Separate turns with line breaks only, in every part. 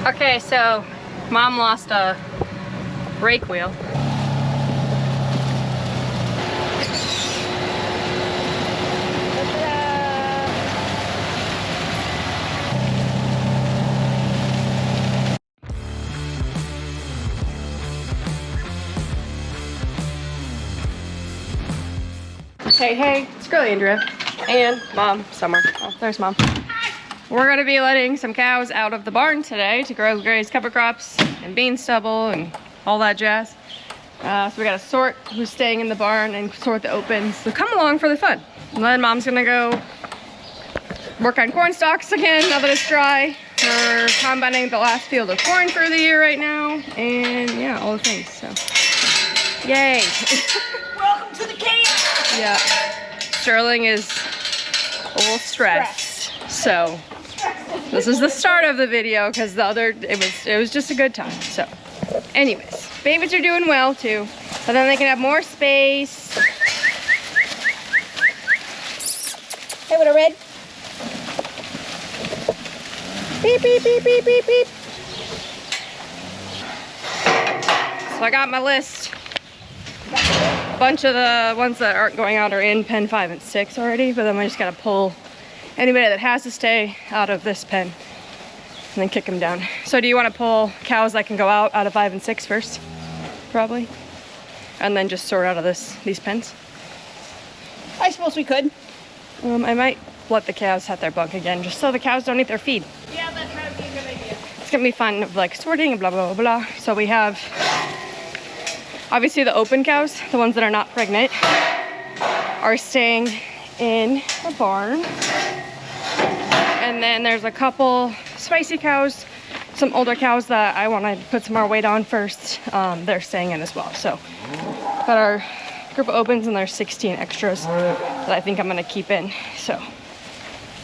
Okay, so Mom lost a rake wheel. Hey, hey, it's Girl Andrea and Mom somewhere. Oh, there's Mom. We're gonna be letting some cows out of the barn today to graze cover crops and bean stubble and all that jazz. So we gotta sort who's staying in the barn and sort the opens. So come along for the fun. And then Mom's gonna go work on corn stalks again now that it's dry. We're combining the last field of corn for the year right now. And yeah, all the things, so. Yay.
Welcome to the chaos.
Yeah. Sterling is a little stressed. So this is the start of the video because the other, it was just a good time. So anyways, babies are doing well too. So then they can have more space.
Hey, what a red.
Beep, beep, beep, beep, beep, beep. So I got my list. A bunch of the ones that aren't going out are in pen 5 and 6 already, but then we just gotta pull anybody that has to stay out of this pen and then kick them down. So do you want to pull cows that can go out of 5 and 6 first? Probably. And then just sort out of these pens?
I suppose we could.
I might let the cows have their bunk again, just so the cows don't eat their feed.
Yeah, that would be a good idea.
It's gonna be fun of like sorting and blah, blah, blah, blah. So we have, obviously the open cows, the ones that are not pregnant, are staying in the barn. And then there's a couple spicy cows, some older cows that I want to put some more weight on first. They're staying in as well. So got our group of opens and there's 16 extras that I think I'm going to keep in. So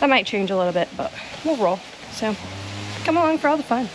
that might change a little bit, but we'll roll. So come along for all the fun.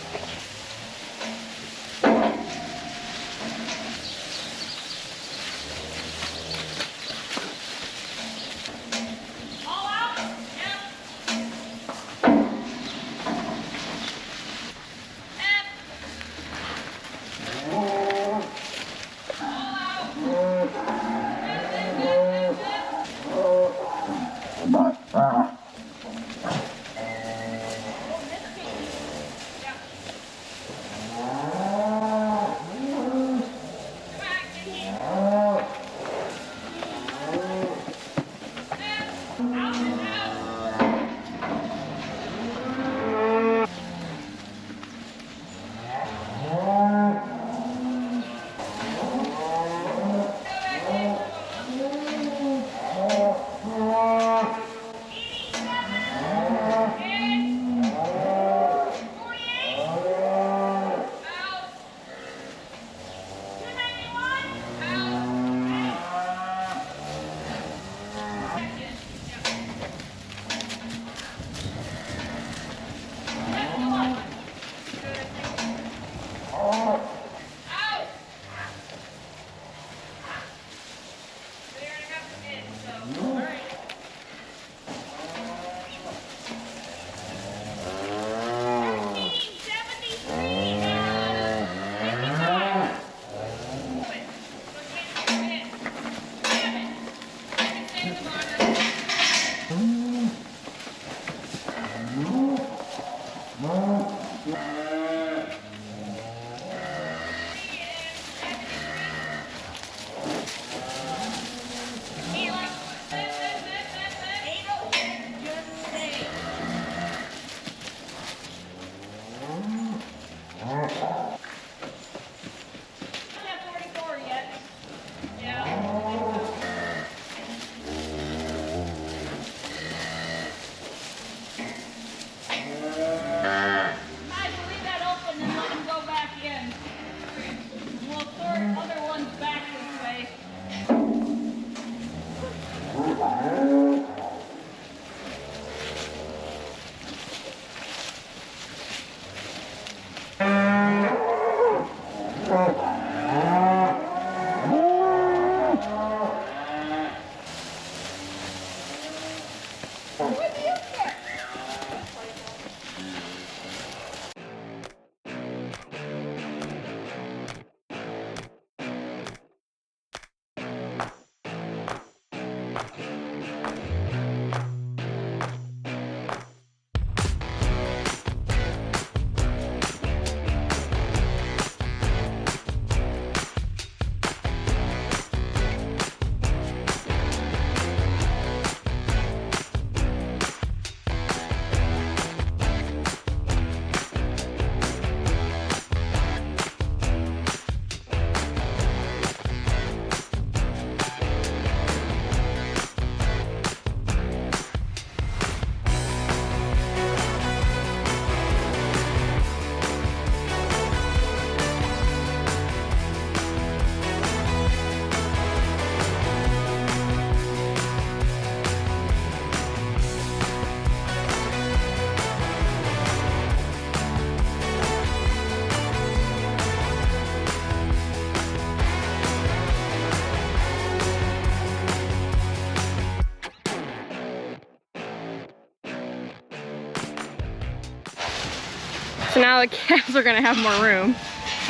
So now the calves are gonna have more room,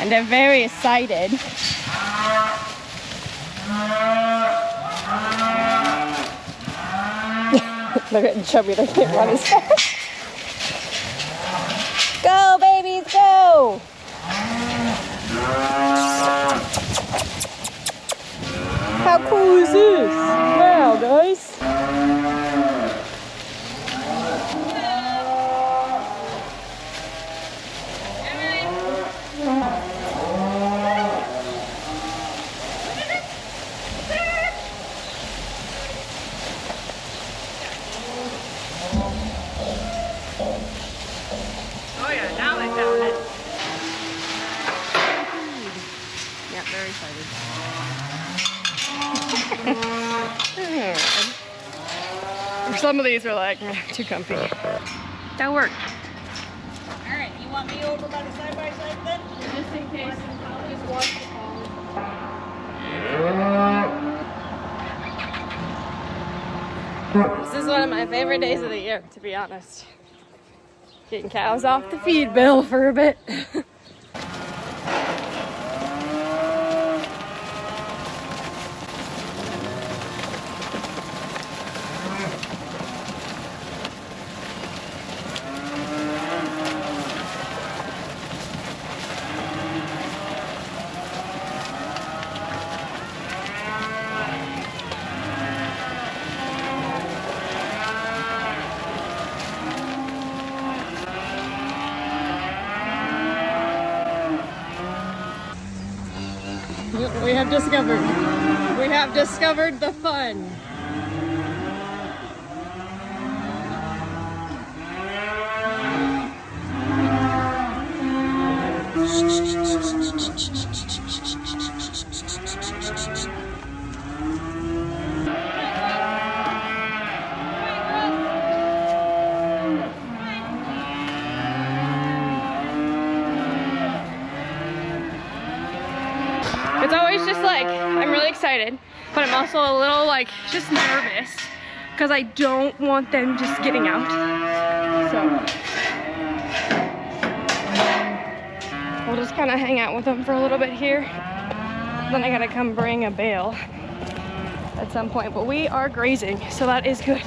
and they're very excited. They're getting chubby, they can't run as fast. Go, babies, go! How cool is this? Wow, guys. Oh yeah, now they found it. Yeah, very excited. Some of these are like too comfy. That worked.
Alright, you want me over by the side by side then?
Just in case just watch the phone. This is one of my favorite days of the year, to be honest. Getting cows off the feed bill for a bit. We have discovered the fun. It's always just like, I'm really excited, but I'm also a little like, just nervous because I don't want them just getting out. So we'll just kind of hang out with them for a little bit here. Then I gotta come bring a bale at some point, but we are grazing, so that is good.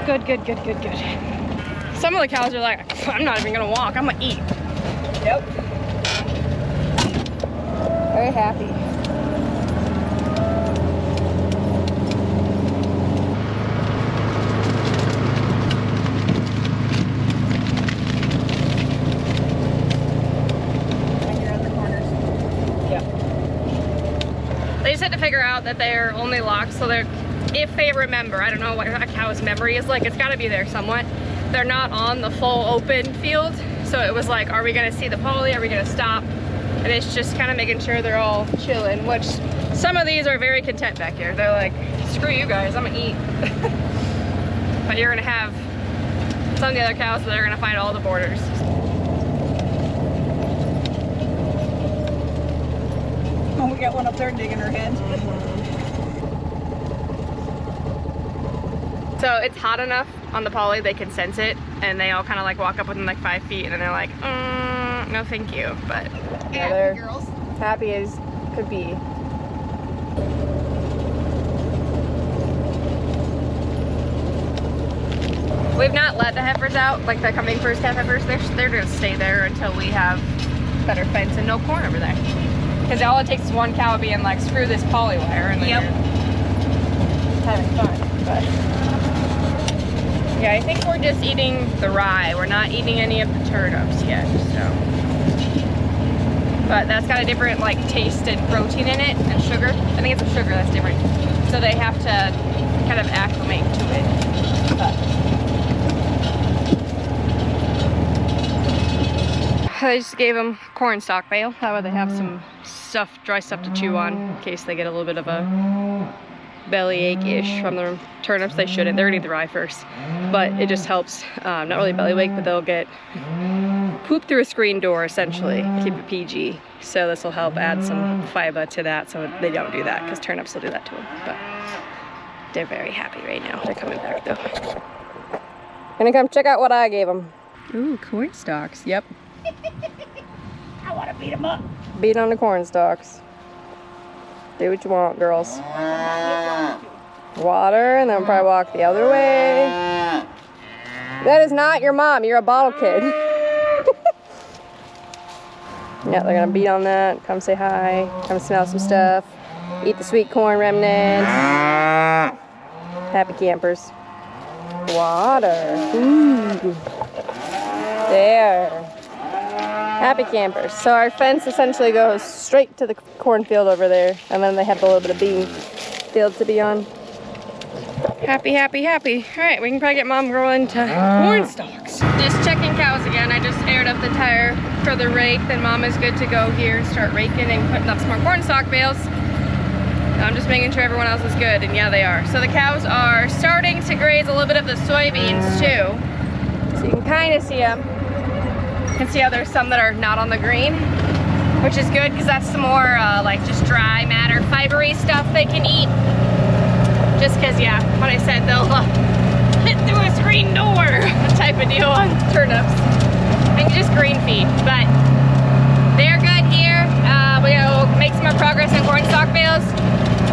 Good, good, good, good, good. Some of the cows are like, I'm not even gonna walk, I'm gonna eat.
Nope.
Very happy. They just had to figure out that they're only locked, so they're, if they remember, I don't know what a cow's memory is like, it's gotta be there somewhat. They're not on the full open field, so it was like, are we gonna see the poly, are we gonna stop? And it's just kind of making sure they're all chilling, which some of these are very content back here. They're like, screw you guys, I'm gonna eat. But you're gonna have some of the other cows that are gonna find all the borders.
Oh, we got one up there digging her head.
So it's hot enough on the poly, they can sense it, and they all kind of like walk up within like 5 feet, and then they're like, no thank you. But yeah, they're
girls.
happy as could be. We've not let the heifers out, like the coming first heifers. They're gonna stay there until we have better fence and no corn over there. Because all it takes is one cow being like, screw this poly wire, and then you're having fun. But yeah, I think we're just eating the rye. We're not eating any of the turnips yet, so. But that's got a different like taste and protein in it, and sugar. I think it's the sugar that's different. So they have to kind of acclimate to it. But I just gave them cornstalk bale. That way they have some stuff, dry stuff to chew on in case they get a little bit of a bellyache-ish from the turnips. They shouldn't. They're gonna eat the rye first. But it just helps, not really bellyache, but they'll get poop through a screen door, essentially. Keep it PG. So this will help add some fiber to that so they don't do that, because turnips will do that to them. But they're very happy right now. They're coming back though. Gonna come check out what I gave them. Ooh, corn stalks. Yep.
I want to beat him up.
Beat on the corn stalks. Do what you want, girls. Water, and then probably walk the other way. That is not your mom. You're a bottle kid. Yeah, they're gonna beat on that. Come say hi. Come smell some stuff. Eat the sweet corn remnants. Happy campers. Water. Ooh. There. Happy campers. So our fence essentially goes straight to the cornfield over there, and then they have a little bit of bean field to be on. Happy, happy, happy. All right, we can probably get Mom rolling to corn stalks. Just checking cows again. I just aired up the tire for the rake. Then Mom is good to go here. Start raking and putting up some more corn stalk bales. I'm just making sure everyone else is good, and yeah, they are. So the cows are starting to graze a little bit of the soybeans too. So you can kind of see them. You can see how there's some that are not on the green, which is good because that's the more like just dry matter, fibery stuff they can eat. Just because, yeah, what I said, they'll hit through a screen door type of deal on turnips. And just green feed, but they're good here. We gotta make some more progress on corn stalk bales.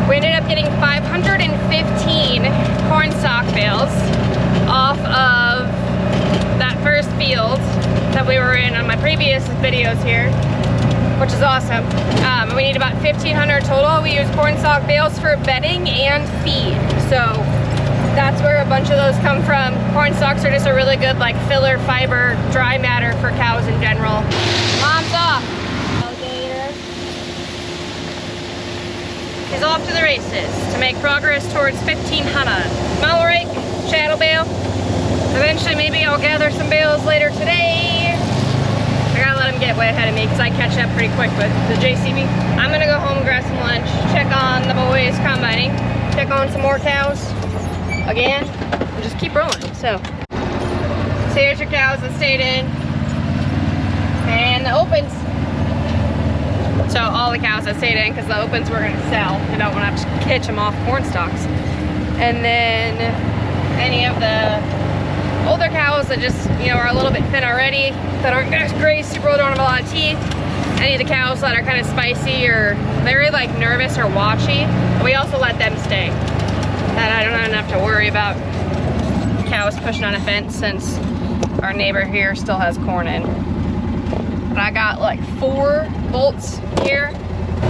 We ended up getting 515 corn stalk bales off of that first field that we were in on my previous videos here, which is awesome. We need about 1,500 total. We use corn stalk bales for bedding and feed. So that's where a bunch of those come from. Corn stalks are just a really good like filler, fiber, dry matter for cows in general. Mom's off. Alligator. She's off to the races to make progress towards 1,500. Small rake, chattel bale. Eventually maybe I'll gather some bales later today. I gotta let him get way ahead of me because I catch up pretty quick with the JCB. I'm gonna go home, grab some lunch, check on the boys combining, check on some more cows again, and just keep rolling. So here's your cows that stayed in, and the opens. So all the cows that stayed in because the opens we're gonna sell. I don't want to have to catch them off corn stalks. And then any of the older cows that just, you know, are a little bit thin already, that aren't gonna graze super, don't have a lot of teeth. Any of the cows that are kind of spicy or very like nervous or watchy, we also let them stay. And I don't have to worry about cows pushing on a fence since our neighbor here still has corn in. But I got like 4 bolts here.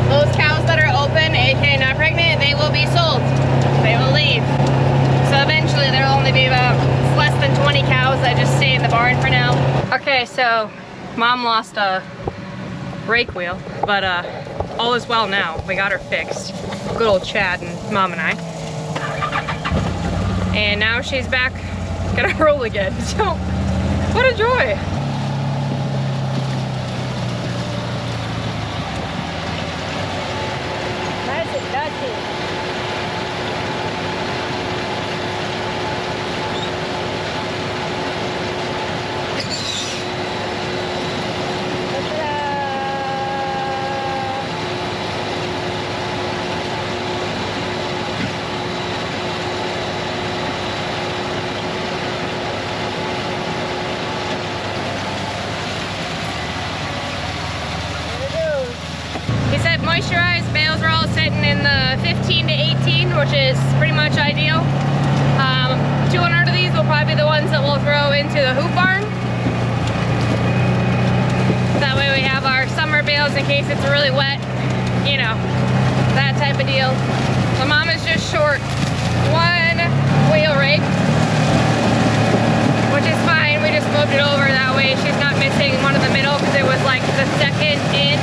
Those cows that are open, aka not pregnant, they will be sold. They will leave. So eventually there'll only be about less than 20 cows that just stay in the barn for now. Okay, so Mom lost a rake wheel, but all is well now. We got her fixed. Good old Chad and Mom and I. And now she's back, gonna roll again. So, what a joy. Nice and dusty. Moisturized bales are all sitting in the 15 to 18, which is pretty much ideal. 200 of these will probably be the ones that we'll throw into the hoop barn. That way we have our summer bales in case it's really wet, you know, that type of deal. So Mom is just short 1 wheel rake, which is fine. We just moved it over that way. She's not missing one in the middle because it was like the second in.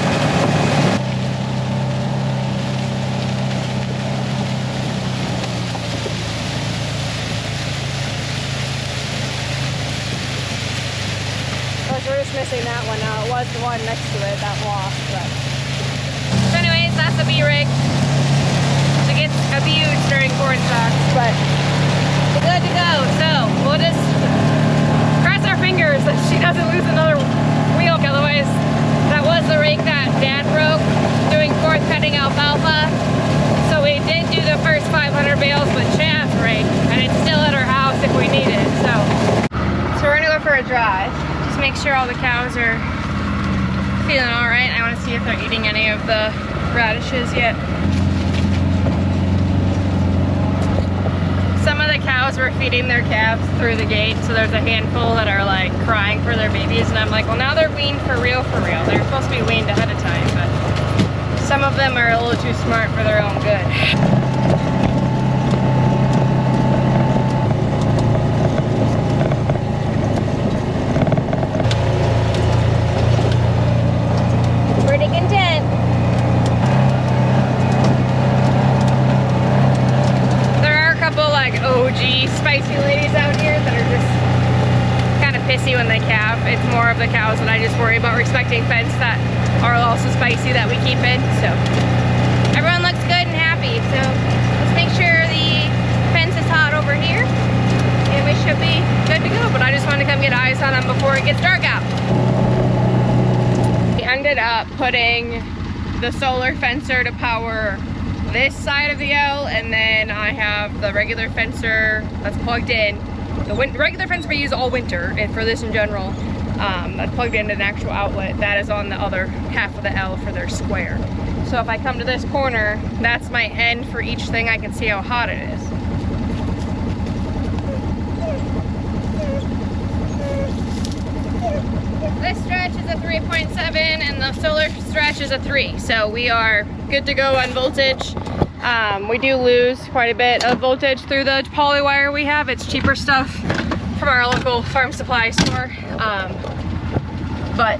We're just missing that one now. It was the one next to it that lost, but. So anyways, that's the B-rig. She gets abused during corn stalks, but we're good to go. So we'll just cross our fingers that she doesn't lose another wheel. Otherwise, that was the rake that Dad broke doing fourth cutting alfalfa. So we did do the first 500 bales with Chad's rake, and it's still at our house if we need it. So we're gonna go for a drive. Make sure all the cows are feeling all right. I want to see if they're eating any of the radishes yet. Some of the cows were feeding their calves through the gate, so there's a handful that are like crying for their babies, and I'm like, well, now they're weaned for real, for real. They're supposed to be weaned ahead of time, but some of them are a little too smart for their own good. Pretty content. There are a couple like OG spicy ladies out here that are just kind of pissy when they calve. It's more of the cows that I just worry about respecting fence that are also spicy that we keep in. So everyone looks good and happy. So let's make sure the fence is hot over here and we should be good to go. But I just wanted to come get eyes on them before it gets dark out. We ended up putting the solar fencer to power this side of the L, and then I have the regular fencer that's plugged in. The regular fencer we use all winter, and for this in general, that's plugged into an actual outlet that is on the other half of the L for their square. So if I come to this corner, that's my end for each thing. I can see how hot it is. This stretch is a 3.7 and the solar stretch is a 3. So we are good to go on voltage. We do lose quite a bit of voltage through the poly wire we have. It's cheaper stuff from our local farm supply store. But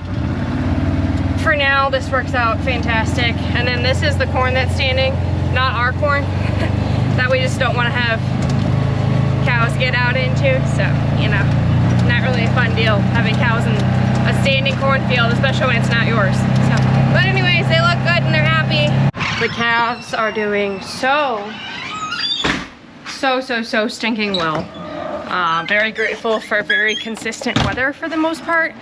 for now, this works out fantastic. And then this is the corn that's standing, not our corn, that we just don't want to have cows get out into. So, you know, not really a fun deal having cows in a standing cornfield, especially when it's not yours. So, but anyways, they look good and they're happy. The calves are doing so stinking well. Very grateful for very consistent weather for the most part.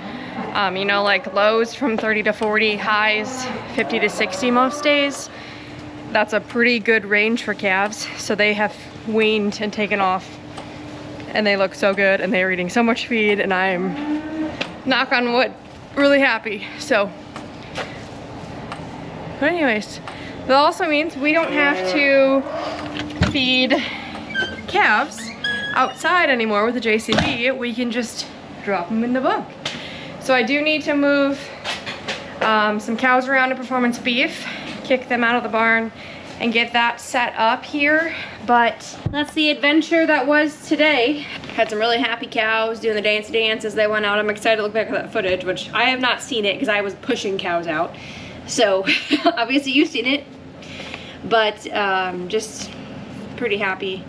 You know, like lows from 30 to 40, highs 50 to 60 most days. That's a pretty good range for calves. So they have weaned and taken off and they look so good and they're eating so much feed, and I'm, knock on wood, really happy. So, but anyways, that also means we don't have to feed calves outside anymore with the JCB. We can just drop them in the bunk. So I do need to move some cows around to performance beef, kick them out of the barn, and get that set up here. But that's the adventure that was today. Had some really happy cows doing the dance as they went out. I'm excited to look back at that footage, which I have not seen it because I was pushing cows out. So obviously you've seen it, but just pretty happy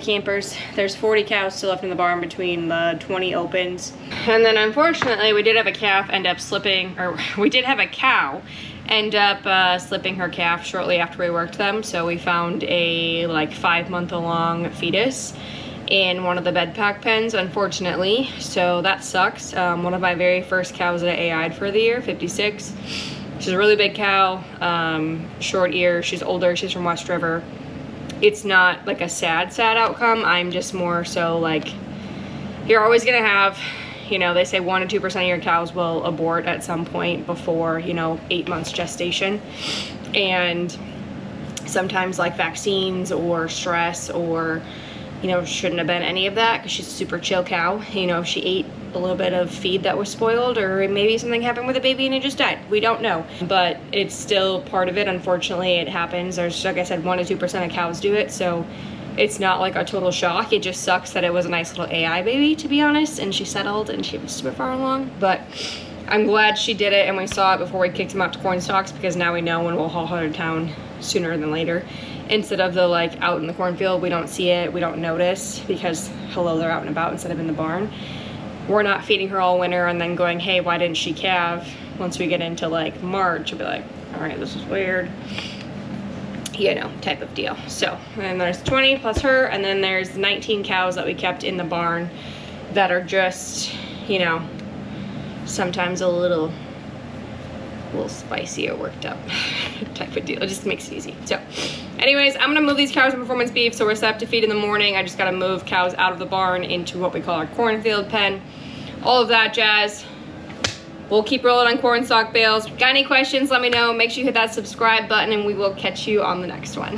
campers. There's 40 cows still left in the barn between the 20 opens. And then unfortunately we did have a calf end up slipping, or we did have a cow end up slipping her calf shortly after we worked them. So we found a like 5-month-long fetus in one of the bed pack pens, unfortunately. So that sucks. One of my very first cows that I AI'd for the year, 56. She's a really big cow, short ear. She's older, she's from West River. It's not like a sad outcome. I'm just more so like, you're always gonna have, you know, they say 1 to 2% of your cows will abort at some point before, you know, 8 months gestation. And sometimes like vaccines or stress or, you know, shouldn't have been any of that because she's a super chill cow. You know, she ate a little bit of feed that was spoiled, or maybe something happened with the baby and it just died. We don't know, but it's still part of it. Unfortunately, it happens. There's, like I said, 1 to 2% of cows do it. So it's not like a total shock. It just sucks that it was a nice little AI baby, to be honest, and she settled and she was super far along. But I'm glad she did it and we saw it before we kicked him out to cornstalks, because now we know when we'll haul her to town sooner than later. Instead of the like out in the cornfield, we don't see it, we don't notice, because hello, they're out and about instead of in the barn. We're not feeding her all winter and then going, hey, why didn't she calve? Once we get into like March, we'll be like, all right, this is weird, you know, type of deal. So, and there's 20 plus her, and then there's 19 cows that we kept in the barn that are just, you know, sometimes a little spicy or worked up type of deal. It just makes it easy. So anyways, I'm gonna move these cows to performance beef, so we're set up to feed in the morning. I just gotta move cows out of the barn into what we call our cornfield pen, all of that jazz. we'll keep rolling on corn stalk bales. Got any questions, let me know. Make sure you hit that subscribe button and we will catch you on the next one.